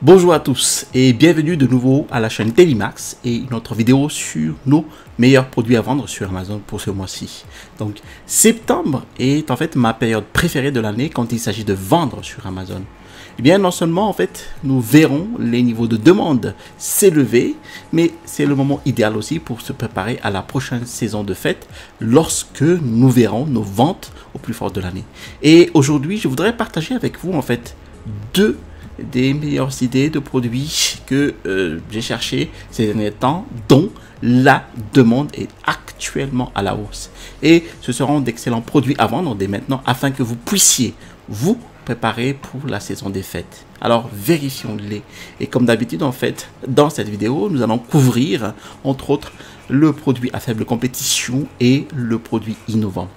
Bonjour à tous et bienvenue de nouveau à la chaîne Télimax et une autre vidéo sur nos meilleurs produits à vendre sur Amazon pour ce mois-ci. Donc septembre est en fait ma période préférée de l'année quand il s'agit de vendre sur Amazon. Eh bien non seulement en fait nous verrons les niveaux de demande s'élever, mais c'est le moment idéal aussi pour se préparer à la prochaine saison de fête lorsque nous verrons nos ventes au plus fort de l'année. Et aujourd'hui je voudrais partager avec vous en fait deux des meilleures idées de produits que j'ai cherché ces derniers temps, dont la demande est actuellement à la hausse. Et ce seront d'excellents produits à vendre dès maintenant afin que vous puissiez vous préparer pour la saison des fêtes. Alors vérifions-les. Et comme d'habitude en fait, dans cette vidéo, nous allons couvrir entre autres le produit à faible compétition et le produit innovant.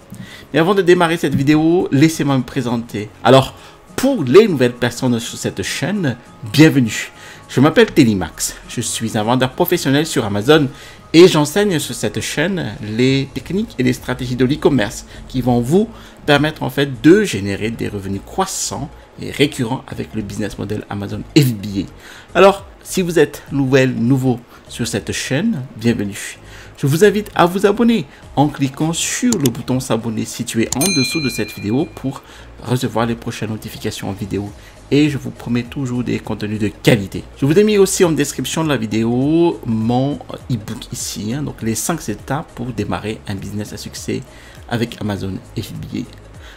Mais avant de démarrer cette vidéo, laissez-moi me présenter. Alors, pour les nouvelles personnes sur cette chaîne, bienvenue. Je m'appelle Télimax, je suis un vendeur professionnel sur Amazon et j'enseigne sur cette chaîne les techniques et les stratégies de l'e-commerce qui vont vous permettre en fait de générer des revenus croissants et récurrents avec le business model Amazon FBA. Alors, si vous êtes nouveau sur cette chaîne, bienvenue. Je vous invite à vous abonner en cliquant sur le bouton s'abonner situé en dessous de cette vidéo pour recevoir les prochaines notifications en vidéo. Et je vous promets toujours des contenus de qualité. Je vous ai mis aussi en description de la vidéo mon e-book ici. Donc les 5 étapes pour démarrer un business à succès avec Amazon FBA.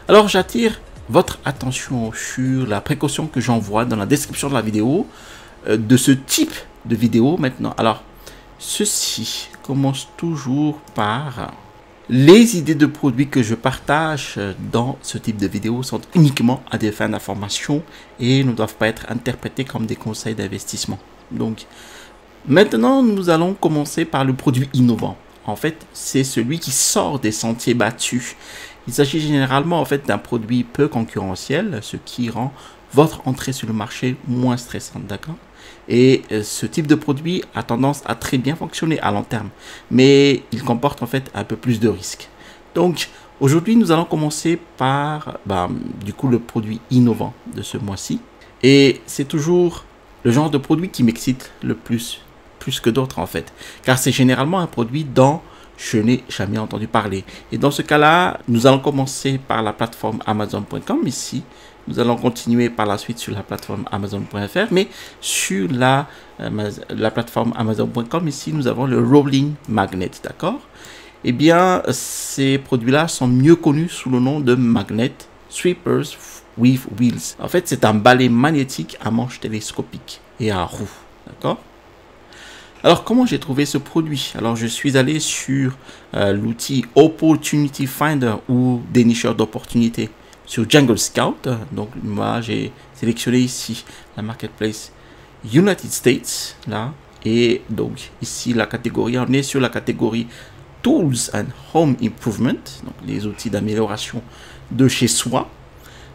Alors j'attire votre attention sur la précaution que j'envoie dans la description de la vidéo de ce type de vidéo maintenant. Alors ceci commence toujours par les idées de produits que je partage dans ce type de vidéo sont uniquement à des fins d'information et ne doivent pas être interprétées comme des conseils d'investissement. Donc maintenant nous allons commencer par le produit innovant. En fait, c'est celui qui sort des sentiers battus. Il s'agit généralement en fait d'un produit peu concurrentiel, ce qui rend votre entrée sur le marché moins stressante, d'accord? Et ce type de produit a tendance à très bien fonctionner à long terme, mais il comporte en fait un peu plus de risques. Donc aujourd'hui nous allons commencer par du coup le produit innovant de ce mois-ci. Et c'est toujours le genre de produit qui m'excite le plus que d'autres en fait, car c'est généralement un produit dont je n'ai jamais entendu parler. Et dans ce cas-là, nous allons commencer par la plateforme Amazon.com ici. Nous allons continuer par la suite sur la plateforme Amazon.fr, mais sur la plateforme Amazon.com ici, nous avons le Rolling Magnet, d'accord? Eh bien, ces produits-là sont mieux connus sous le nom de Magnet Sweepers with Wheels. En fait, c'est un balai magnétique à manche télescopique et à roue, d'accord? Alors, comment j'ai trouvé ce produit? Alors, je suis allé sur l'outil Opportunity Finder ou dénicheur d'opportunités sur Jungle Scout. Donc, moi, j'ai sélectionné ici la marketplace United States, là. Et donc, ici, la catégorie, on est sur la catégorie Tools and Home Improvement, donc les outils d'amélioration de chez soi.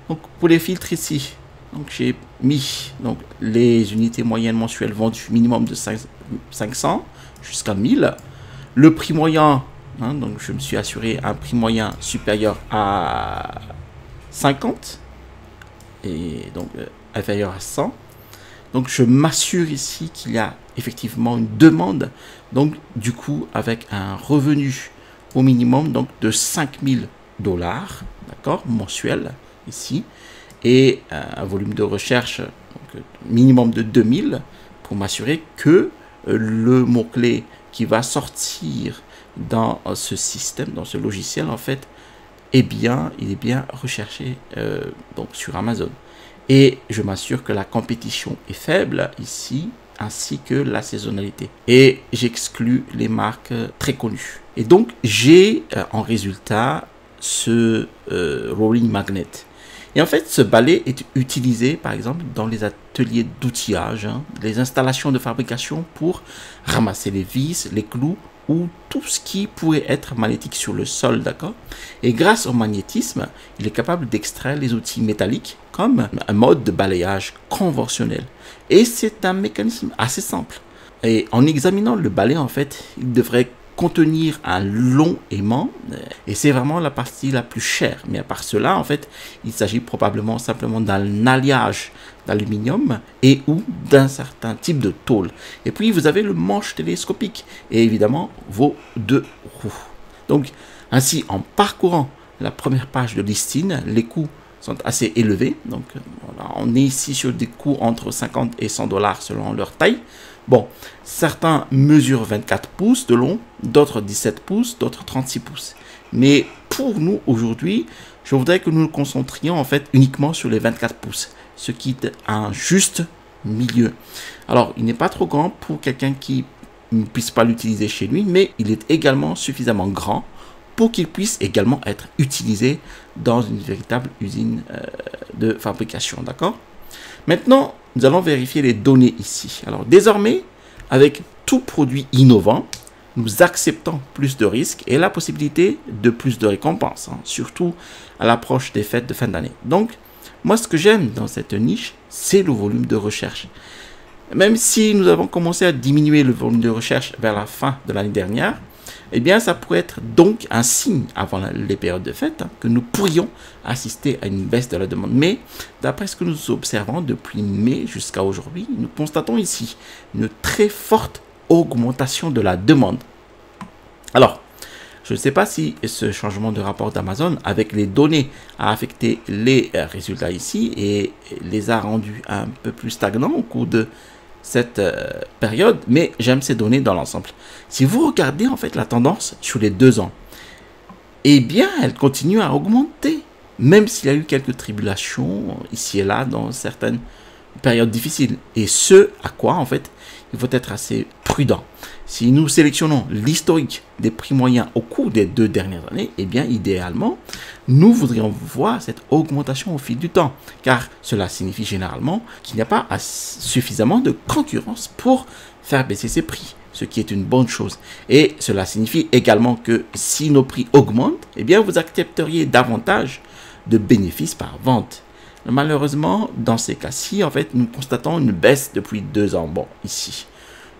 Donc, pour les filtres ici, donc j'ai mis donc les unités moyennes mensuelles vendues minimum de 500 jusqu'à 1000. Le prix moyen, donc je me suis assuré un prix moyen supérieur à 50 et donc inférieur à 100. Donc je m'assure ici qu'il y a effectivement une demande, donc du coup avec un revenu au minimum donc de 5000 $, d'accord, mensuel ici, et un volume de recherche donc, minimum de 2000 pour m'assurer que le mot-clé qui va sortir dans ce système, dans ce logiciel en fait, il est bien recherché donc sur Amazon. Et je m'assure que la compétition est faible ici, ainsi que la saisonnalité. Et j'exclus les marques très connues. Et donc, j'ai en résultat ce Rolling Magnet. Et en fait, ce balai est utilisé, par exemple, dans les ateliers d'outillage, les installations de fabrication pour ramasser les vis, les clous ou tout ce qui pourrait être magnétique sur le sol, d'accord? Et grâce au magnétisme, il est capable d'extraire les outils métalliques comme un mode de balayage conventionnel. Et c'est un mécanisme assez simple. Et en examinant le balai, en fait, il devrait contenir un long aimant et c'est vraiment la partie la plus chère. Mais à part cela, en fait, il s'agit probablement simplement d'un alliage d'aluminium et ou d'un certain type de tôle. Et puis vous avez le manche télescopique et évidemment vos deux roues. Donc ainsi, en parcourant la première page de listine, les coûts sont assez élevés. Donc voilà, on est ici sur des coûts entre 50 et 100 dollars selon leur taille. Bon, certains mesurent 24 pouces de long, d'autres 17 pouces, d'autres 36 pouces. Mais pour nous aujourd'hui, je voudrais que nous nous concentrions en fait uniquement sur les 24 pouces, ce qui est un juste milieu. Alors, il n'est pas trop grand pour quelqu'un qui ne puisse pas l'utiliser chez lui, mais il est également suffisamment grand pour qu'il puisse également être utilisé dans une véritable usine de fabrication, d'accord? Maintenant, nous allons vérifier les données ici. Alors, désormais, avec tout produit innovant, nous acceptons plus de risques et la possibilité de plus de récompenses, hein, surtout à l'approche des fêtes de fin d'année. Donc, moi, ce que j'aime dans cette niche, c'est le volume de recherche. Même si nous avons commencé à diminuer le volume de recherche vers la fin de l'année dernière, eh bien, ça pourrait être donc un signe avant les périodes de fête que nous pourrions assister à une baisse de la demande. Mais d'après ce que nous observons depuis mai jusqu'à aujourd'hui, nous constatons ici une très forte augmentation de la demande. Alors, je ne sais pas si ce changement de rapport d'Amazon avec les données a affecté les résultats ici et les a rendus un peu plus stagnants au cours de cette période, mais j'aime ces données dans l'ensemble. Si vous regardez en fait la tendance sur les 2 ans, eh bien elle continue à augmenter, même s'il y a eu quelques tribulations ici et là dans certaines périodes difficiles. Et ce à quoi en fait il faut être assez prudent. Si nous sélectionnons l'historique des prix moyens au cours des 2 dernières années, eh bien idéalement, nous voudrions voir cette augmentation au fil du temps, car cela signifie généralement qu'il n'y a pas suffisamment de concurrence pour faire baisser ces prix, ce qui est une bonne chose. Et cela signifie également que si nos prix augmentent, eh bien vous accepteriez davantage de bénéfices par vente. Malheureusement, dans ces cas-ci, en fait, nous constatons une baisse depuis 2 ans. Bon, ici.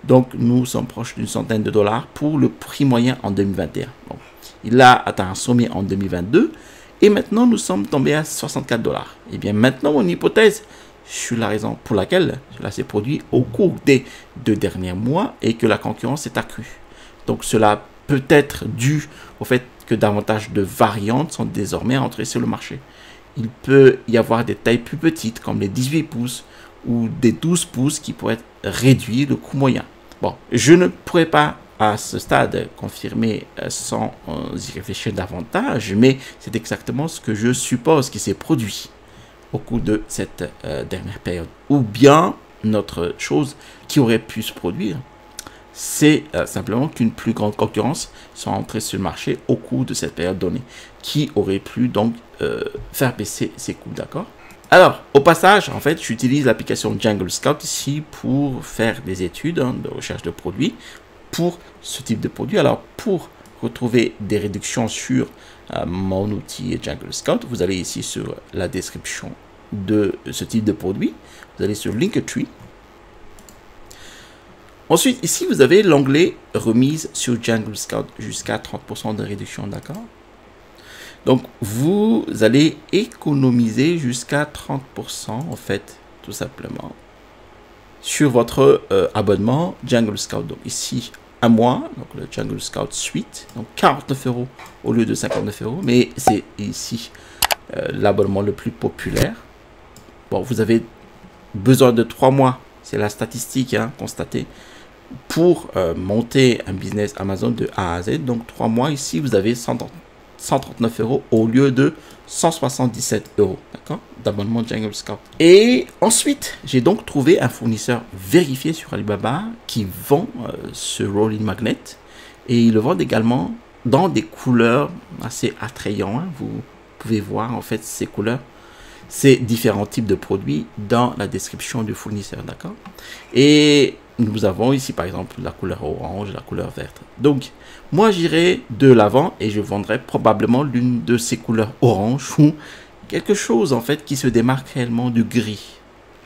Donc, nous sommes proches d'une centaine de dollars pour le prix moyen en 2021. Bon, il a atteint un sommet en 2022 et maintenant, nous sommes tombés à 64 dollars. Et bien maintenant, mon hypothèse sur la raison pour laquelle cela s'est produit au cours des 2 derniers mois et que la concurrence est accrue. Donc, cela peut être dû au fait que davantage de variantes sont désormais entrées sur le marché. Il peut y avoir des tailles plus petites comme les 18 pouces ou des 12 pouces qui pourraient réduire le coût moyen. Bon, je ne pourrais pas à ce stade confirmer sans y réfléchir davantage, mais c'est exactement ce que je suppose qui s'est produit au cours de cette dernière période. Ou bien, notre chose qui aurait pu se produire, c'est simplement qu'une plus grande concurrence soit entrée sur le marché au cours de cette période donnée, qui aurait pu donc faire baisser ses coûts, d'accord? Alors, au passage, en fait, j'utilise l'application Jungle Scout ici pour faire des études de recherche de produits pour ce type de produit. Alors, pour retrouver des réductions sur mon outil Jungle Scout, vous allez ici sur la description de ce type de produit. Vous allez sur Linktree. Ensuite, ici, vous avez l'onglet remise sur Jungle Scout jusqu'à 30% de réduction, d'accord? Donc, vous allez économiser jusqu'à 30%, en fait, tout simplement, sur votre abonnement Jungle Scout. Donc, ici, un mois, donc le Jungle Scout Suite, donc 49 € au lieu de 59 €, mais c'est ici l'abonnement le plus populaire. Bon, vous avez besoin de 3 mois, c'est la statistique constatée, pour monter un business Amazon de A à Z. Donc 3 mois ici, vous avez 139 € au lieu de 177 €, d'accord, d'abonnement Jungle Scout. Et ensuite, j'ai donc trouvé un fournisseur vérifié sur Alibaba qui vend ce rolling magnet et ils le vendent également dans des couleurs assez attrayantes. Vous pouvez voir en fait ces couleurs, ces différents types de produits dans la description du fournisseur, d'accord. Et nous avons ici par exemple la couleur orange, la couleur verte. Donc moi j'irai de l'avant et je vendrai probablement l'une de ces couleurs orange ou quelque chose en fait qui se démarque réellement du gris.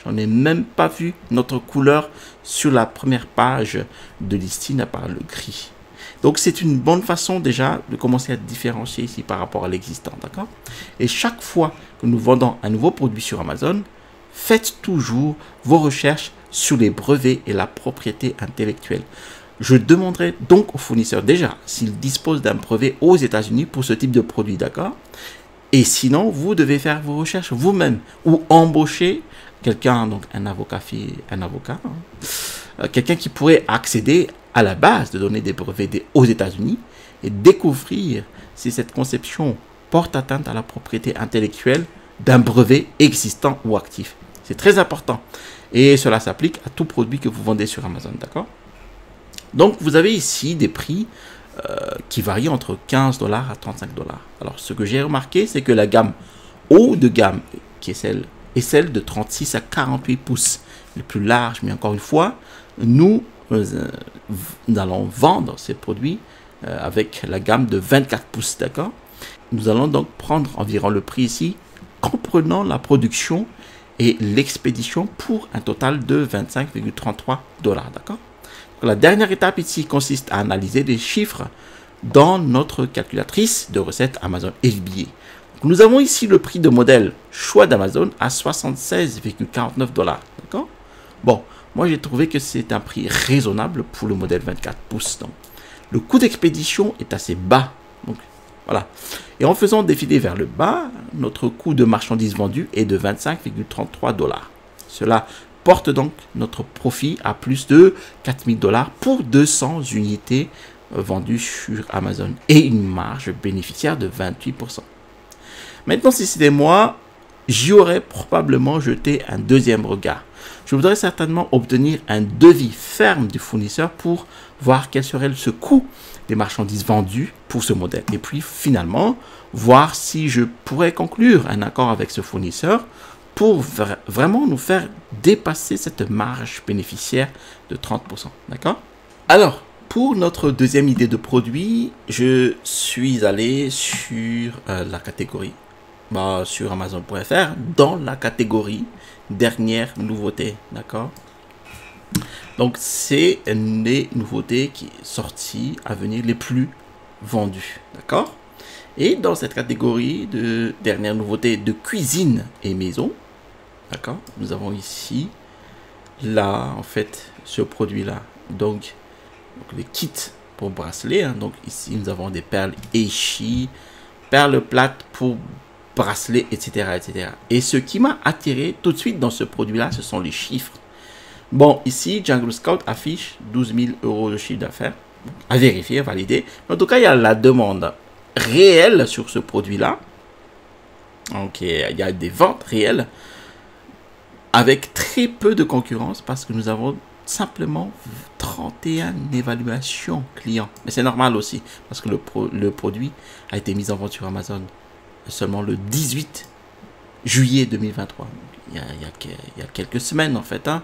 J'en ai même pas vu notre couleur sur la première page de listine à part le gris. Donc c'est une bonne façon déjà de commencer à différencier ici par rapport à l'existant, d'accord. Et chaque fois que nous vendons un nouveau produit sur Amazon, faites toujours vos recherches sur les brevets et la propriété intellectuelle. Je demanderai donc au fournisseur déjà s'il dispose d'un brevet aux États-Unis pour ce type de produit, d'accord? Et sinon, vous devez faire vos recherches vous-même ou embaucher quelqu'un, donc un avocat, quelqu'un qui pourrait accéder à la base de données des brevets aux États-Unis et découvrir si cette conception porte atteinte à la propriété intellectuelle d'un brevet existant ou actif. C'est très important. Et cela s'applique à tout produit que vous vendez sur Amazon, d'accord? Donc, vous avez ici des prix qui varient entre 15 $ à 35 $. Alors, ce que j'ai remarqué, c'est que la gamme haut de gamme, qui est celle de 36 à 48 pouces, les plus larges, mais encore une fois, nous allons vendre ces produits avec la gamme de 24 pouces, d'accord? Nous allons donc prendre environ le prix ici, comprenant la production et l'expédition pour un total de 25,33 $, d'accord? La dernière étape ici consiste à analyser les chiffres dans notre calculatrice de recettes Amazon FBA. Nous avons ici le prix de modèle choix d'Amazon à 76,49 $, d'accord? Bon, moi j'ai trouvé que c'est un prix raisonnable pour le modèle 24 pouces. Donc, le coût d'expédition est assez bas. Donc, voilà. Et en faisant défiler vers le bas, notre coût de marchandises vendues est de 25,33 $. Cela porte donc notre profit à plus de 4000 $ pour 200 unités vendues sur Amazon et une marge bénéficiaire de 28%. Maintenant, si c'était moi, j'y aurais probablement jeté un deuxième regard. Je voudrais certainement obtenir un devis ferme du fournisseur pour voir quel serait ce coût des marchandises vendues pour ce modèle. Et puis finalement, voir si je pourrais conclure un accord avec ce fournisseur pour vraiment nous faire dépasser cette marge bénéficiaire de 30%. D'accord? Alors, pour notre deuxième idée de produit, je suis allé sur la catégorie, sur Amazon.fr, dans la catégorie dernière nouveauté. D'accord? Donc, c'est les nouveautés qui sont sorties à venir les plus vendues. D'accord? Et dans cette catégorie de dernière nouveauté de cuisine et maison, d'accord, nous avons ici, là, en fait, ce produit-là. Donc, les kits pour bracelet. Hein. Donc, ici, nous avons des perles Eishi, perles plates pour bracelet, etc., etc. Et ce qui m'a attiré tout de suite dans ce produit-là, ce sont les chiffres. Bon, ici, Jungle Scout affiche 12 000 € de chiffre d'affaires. À vérifier, valider. En tout cas, il y a la demande réelle sur ce produit-là. Donc, il y a des ventes réelles avec très peu de concurrence parce que nous avons simplement 31 évaluations clients. Mais c'est normal aussi parce que le produit a été mis en vente sur Amazon seulement le 18 juillet 2023. Il y a quelques semaines en fait. Hein.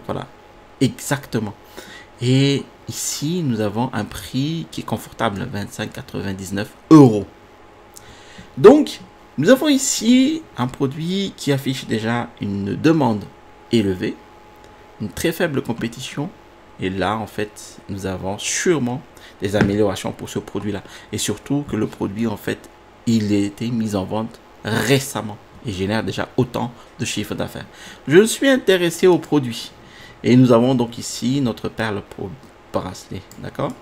Voilà, exactement. Et ici, nous avons un prix qui est confortable, 25,99 €. Donc, nous avons ici un produit qui affiche déjà une demande élevée, une très faible compétition. Et là, en fait, nous avons sûrement des améliorations pour ce produit-là. Et surtout que le produit, en fait, il a été mis en vente récemment et génère déjà autant de chiffre d'affaires. Je me suis intéressé au produit. Et nous avons donc ici notre perle pour bracelet. D'accord?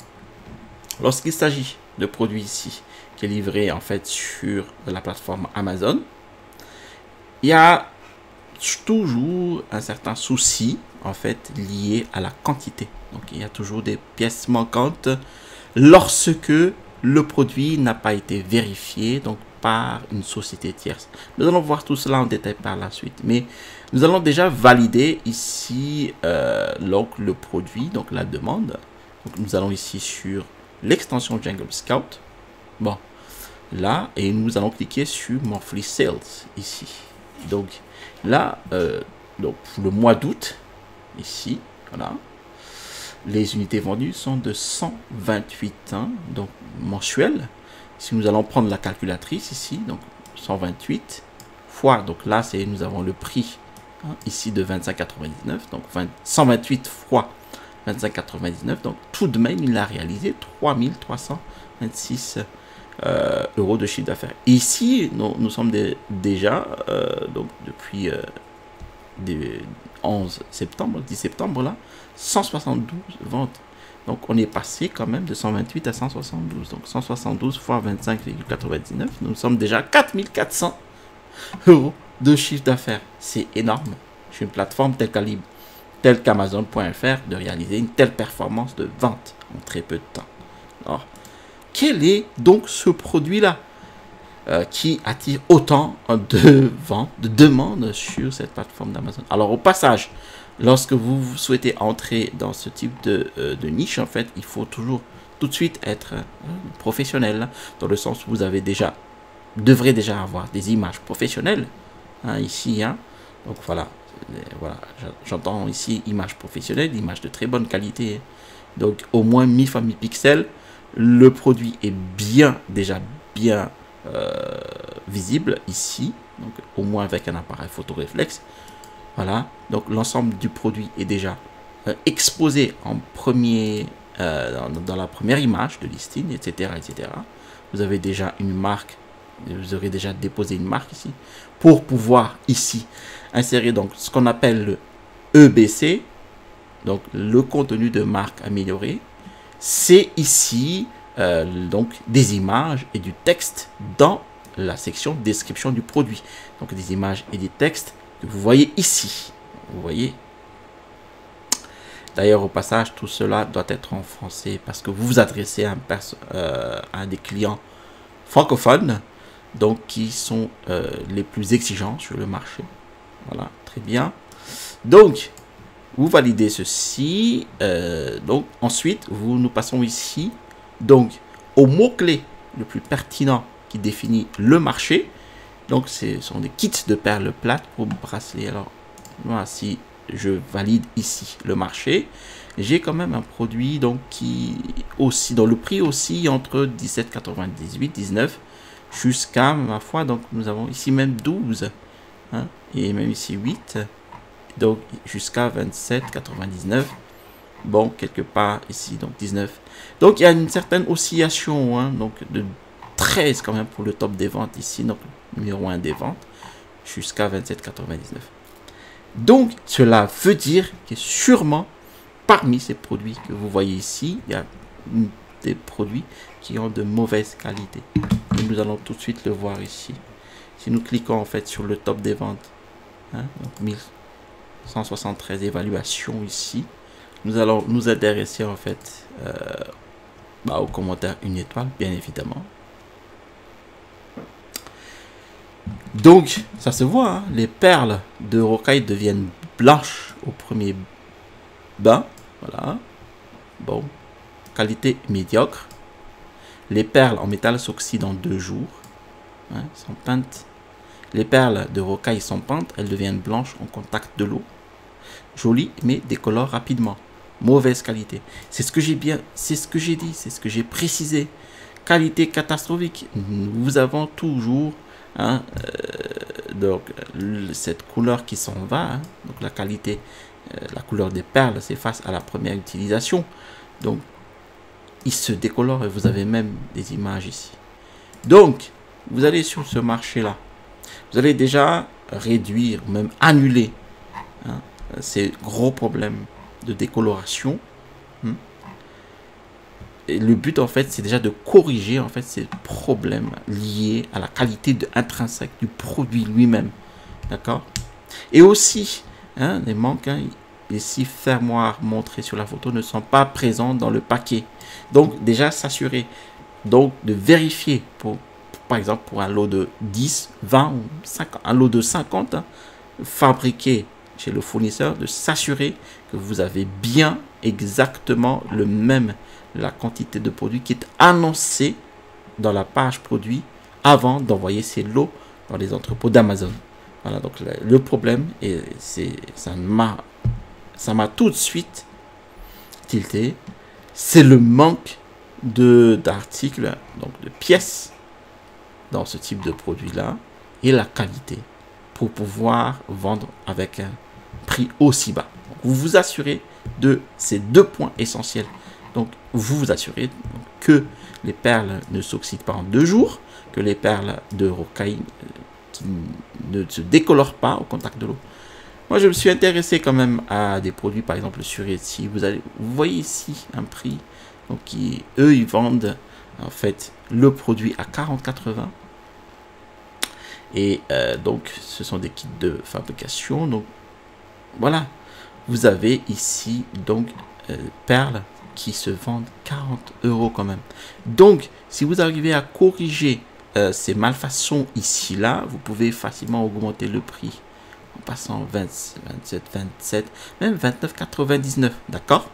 Lorsqu'il s'agit de produits ici, qui est livré en fait sur la plateforme Amazon, il y a toujours un certain souci en fait lié à la quantité. Donc il y a toujours des pièces manquantes lorsque le produit n'a pas été vérifié donc par une société tierce. Nous allons voir tout cela en détail par la suite, mais nous allons déjà valider ici donc le produit, donc la demande. Donc nous allons ici sur l'extension Jungle Scout. Bon, là, et nous allons cliquer sur Monthly Sales ici. Donc là, donc pour le mois d'août, ici, voilà, les unités vendues sont de 128, hein, donc mensuels. Si nous allons prendre la calculatrice ici, donc 128 fois, donc là, c'est nous avons le prix hein, ici de 25,99, donc 128 fois 25,99, donc tout de même, il a réalisé 3326 € de chiffre d'affaires. Ici, nous sommes déjà, donc depuis 11 septembre, 10 septembre, là, 172 ventes. Donc, on est passé quand même de 128 à 172. Donc, 172 fois 25,99, nous sommes déjà à 4400 euros de chiffre d'affaires. C'est énorme. Sur une plateforme telle qu'Amazon.fr, de réaliser une telle performance de vente en très peu de temps. Alors, quel est donc ce produit-là qui attire autant de ventes, de demandes sur cette plateforme d'Amazon? Alors, au passage, lorsque vous souhaitez entrer dans ce type de niche, en fait, il faut toujours tout de suite être professionnel, dans le sens où vous devrez déjà avoir des images professionnelles, ici, donc voilà, j'entends ici images professionnelles, images de très bonne qualité, donc au moins 1000 x 1000 pixels, le produit est déjà bien visible ici, donc au moins avec un appareil photo réflexe. Voilà, donc l'ensemble du produit est déjà exposé en premier dans la première image de listing, etc., etc. Vous avez déjà une marque, vous aurez déjà déposé une marque ici pour pouvoir ici insérer donc ce qu'on appelle le EBC, donc le contenu de marque amélioré. C'est ici donc des images et du texte dans la section description du produit. Donc des images et des textes que vous voyez ici. Vous voyez. D'ailleurs, au passage, tout cela doit être en français parce que vous vous adressez à des clients francophones, donc qui sont les plus exigeants sur le marché. Voilà, très bien. Donc, vous validez ceci. Donc, ensuite, nous passons ici donc au mot-clé le plus pertinent qui définit le marché. Donc, ce sont des kits de perles plates pour bracelet. Alors, voilà, si je valide ici le marché, j'ai quand même un produit donc qui aussi, dont le prix aussi entre 17,98, 19 jusqu'à, ma foi, donc nous avons ici même 12, et même ici 8, donc jusqu'à 27,99. Bon, quelque part ici, donc 19. Donc, il y a une certaine oscillation, donc de 13 quand même pour le top des ventes ici, donc numéro 1 des ventes, jusqu'à 27,99. Donc, cela veut dire que sûrement, parmi ces produits que vous voyez ici, il y a des produits qui ont de mauvaise qualité. Et nous allons tout de suite le voir ici. Si nous cliquons en fait sur le top des ventes, donc 1173 évaluations ici, nous allons nous intéresser en fait au commentaire 1 étoile, bien évidemment. Donc, ça se voit, les perles de rocaille deviennent blanches au premier bain. Voilà. Bon, qualité médiocre. Les perles en métal s'oxydent en 2 jours. Sont peintes. Les perles de rocaille sont peintes, elles deviennent blanches en contact de l'eau. Jolies, mais décolorent rapidement. Mauvaise qualité. C'est ce que j'ai dit, c'est ce que j'ai précisé. Qualité catastrophique. Nous avons toujours donc cette couleur qui s'en va, donc la qualité, la couleur des perles s'efface à la première utilisation, donc il se décolore et vous avez même des images ici. Donc vous allez sur ce marché là, vous allez déjà réduire, même annuler ces gros problèmes de décoloration. Et le but en fait c'est déjà de corriger en fait ces problèmes liés à la qualité intrinsèque du produit lui-même, d'accord. Et aussi les manques, les 6 fermoirs montrés sur la photo ne sont pas présents dans le paquet. Donc déjà s'assurer donc de vérifier par exemple pour un lot de 10, 20 ou 50, un lot de 50 fabriqué chez le fournisseur, de s'assurer que vous avez bien exactement la quantité de produit qui est annoncée dans la page produit avant d'envoyer ces lots dans les entrepôts d'Amazon. Voilà, donc le problème, et ça m'a tout de suite tilté, c'est le manque d'articles, donc de pièces dans ce type de produit là, et la qualité pour pouvoir vendre avec un prix aussi bas. Donc, vous vous assurez de ces 2 points essentiels. Donc, vous vous assurez que les perles ne s'oxydent pas en 2 jours, que les perles de rocaille qui ne se décolorent pas au contact de l'eau. Moi, je me suis intéressé quand même à des produits, par exemple sur Etsy. Vous voyez ici un prix. Donc, eux, ils vendent en fait le produit à 40,80. Et donc, ce sont des kits de fabrication. Donc, voilà. Vous avez ici, donc, perles qui se vendent 40 € quand même. Donc, si vous arrivez à corriger ces malfaçons ici, là, vous pouvez facilement augmenter le prix en passant 27, 27, même 29,99. D'accord?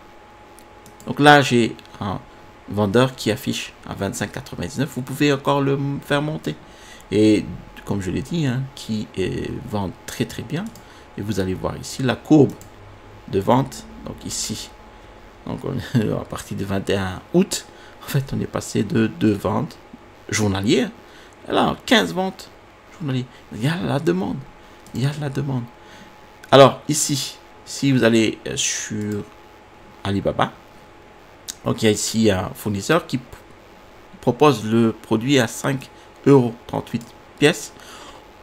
Donc là, j'ai un vendeur qui affiche à 25,99. Vous pouvez encore le faire monter. Et comme je l'ai dit, hein, qui vend très très bien. Et vous allez voir ici la courbe de vente. Donc ici, donc à partir du 21 août, en fait, on est passé de 2 ventes journalières. Et là, 15 ventes journalières. Il y a la demande. Il y a de la demande. Alors ici, si vous allez sur Alibaba, donc il y a ici un fournisseur qui propose le produit à 5,38 € pièces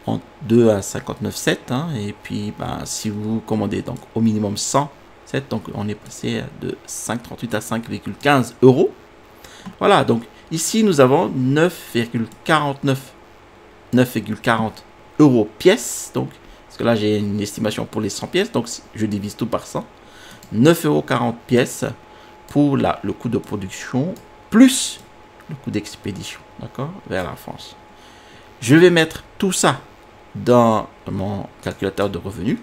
en 2 à 59,7 €, hein, et puis bah, si vous commandez donc au minimum 107, donc on est passé de 5,38 à 5,15 €. Voilà, donc ici nous avons 9,40 € pièce, donc parce que là j'ai une estimation pour les 100 pièces, donc je divise tout par 100. 9,40 € pièces pour le coût de production plus le coût d'expédition, d'accord, vers la France. Je vais mettre tout ça dans mon calculateur de revenus.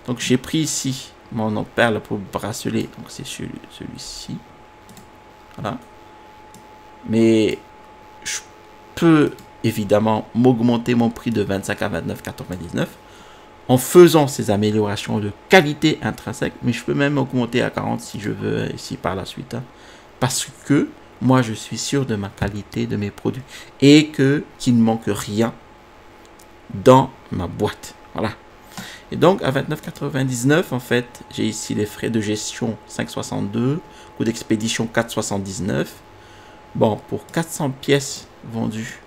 Donc j'ai pris ici mon perle pour bracelet, donc c'est celui-ci. Voilà. Mais je peux évidemment m'augmenter mon prix de 25 à 29,99 en faisant ces améliorations de qualité intrinsèque, mais je peux même augmenter à 40 si je veux ici par la suite, hein, parce que moi je suis sûr de ma qualité de mes produits et qu'il ne manque rien dans ma boîte. Voilà. Et donc à 29,99 en fait, j'ai ici les frais de gestion 5,62, coût d'expédition 4,79. Bon, pour 400 pièces vendues,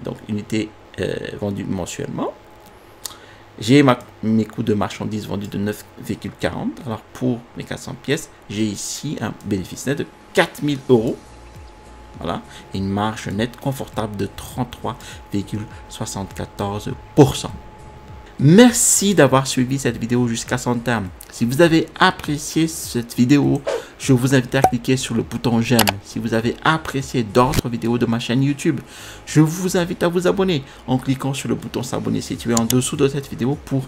donc unité vendue mensuellement, j'ai mes coûts de marchandises vendus de 9,40. Alors pour mes 400 pièces, j'ai ici un bénéfice net de 4 000 €. Voilà. Et une marge nette confortable de 33,74%. Merci d'avoir suivi cette vidéo jusqu'à son terme. Si vous avez apprécié cette vidéo, je vous invite à cliquer sur le bouton j'aime. Si vous avez apprécié d'autres vidéos de ma chaîne YouTube, je vous invite à vous abonner en cliquant sur le bouton s'abonner situé en dessous de cette vidéo pour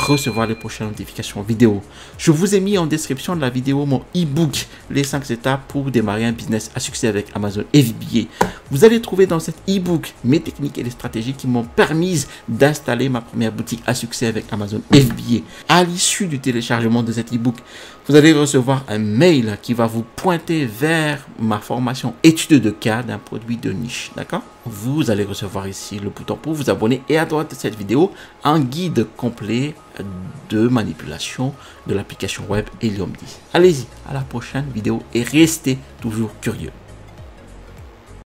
recevoir les prochaines notifications vidéo. Je vous ai mis en description de la vidéo mon e-book, les 5 étapes pour démarrer un business à succès avec Amazon FBA. Vous allez trouver dans cet e-book mes techniques et les stratégies qui m'ont permis d'installer ma première boutique à succès avec Amazon FBA. À l'issue du téléchargement de cet e-book, vous allez recevoir un mail qui va vous pointer vers ma formation étude de cas d'un produit de niche. D'accord? Vous allez recevoir ici le bouton pour vous abonner et à droite de cette vidéo, un guide complet de manipulation de l'application web Helium 10. Allez-y, à la prochaine vidéo et restez toujours curieux.